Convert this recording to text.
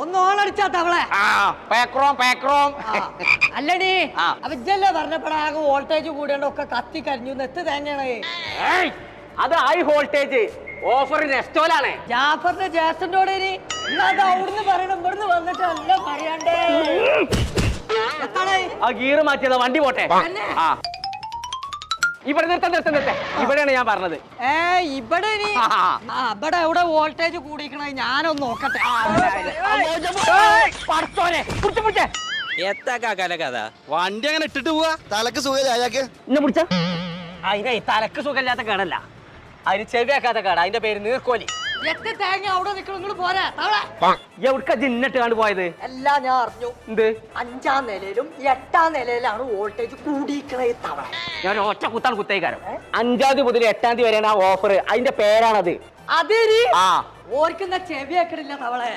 ഒന്ന് ഓണടിച്ചാ തവളെ. അല്ലടി അവജല്ലേ പറഞ്ഞപ്പോഴാകെ വോൾട്ടേജ് കൂടിയോണ്ട് ഒക്കെ കത്തി കരിഞ്ഞു. എത്ത് തന്നെയാണ് അത് ഹൈ വോൾട്ടേജ് ഓഫർ നെസ്റ്റോലാണ്. ജാഫറിന്റെ ജ്യേഷ്ഠനോട് ഇനി അത് അവിടുന്ന് പറയണം, ഇവിടുന്ന് വന്നിട്ട് അല്ല പറയണ്ടേ. ആ ഗീറ് മാറ്റിയതാ, വണ്ടി പോട്ടെ. ഇവിടെ നിർത്ത ഇവിടെയാണ് ഞാൻ പറഞ്ഞത്. ഇവിടെ ഇവിടെ എവിടെ വോൾട്ടേജ് കൂടിക്കണ ഞാനൊന്ന് നോക്കട്ടെ. എത്താ കഥ വണ്ടി അങ്ങനെ ഇട്ടിട്ട് പോവാ. തലക്ക് സുഖമില്ല അയാൾക്ക്. എന്നെ പിടിച്ച അതിനെ തലക്ക് സുഖമില്ലാത്ത കേടല്ല, അതിന് ചെവിയാക്കാത്ത കേട. അതിന്റെ പേര് നീർക്കോലി. എത്ര തേങ്ങ അവിടെ നിൽക്കണം, നിങ്ങൾ പോരാ എവിടുക്ക ജിന്നിട്ട് കണ്ടു പോയത്? എല്ലാം ഞാൻ അറിഞ്ഞു. എന്ത് 5-ാം നിലയിലും 8-ാം നിലയിലാണ് വോൾട്ടേജ് കൂടിക്കണ തവള. ഞാൻ ഒറ്റ കുത്താണ് കുത്തേക്കാരം. 5-ാം തീയതി മുതൽ 8-ാം തീയതി വരെയാണ് ആ ഓഫർ. അതിന്റെ പേരാണത്. അതേ ഓർക്കുന്ന ചെവിയാക്കണില്ല തവളെ.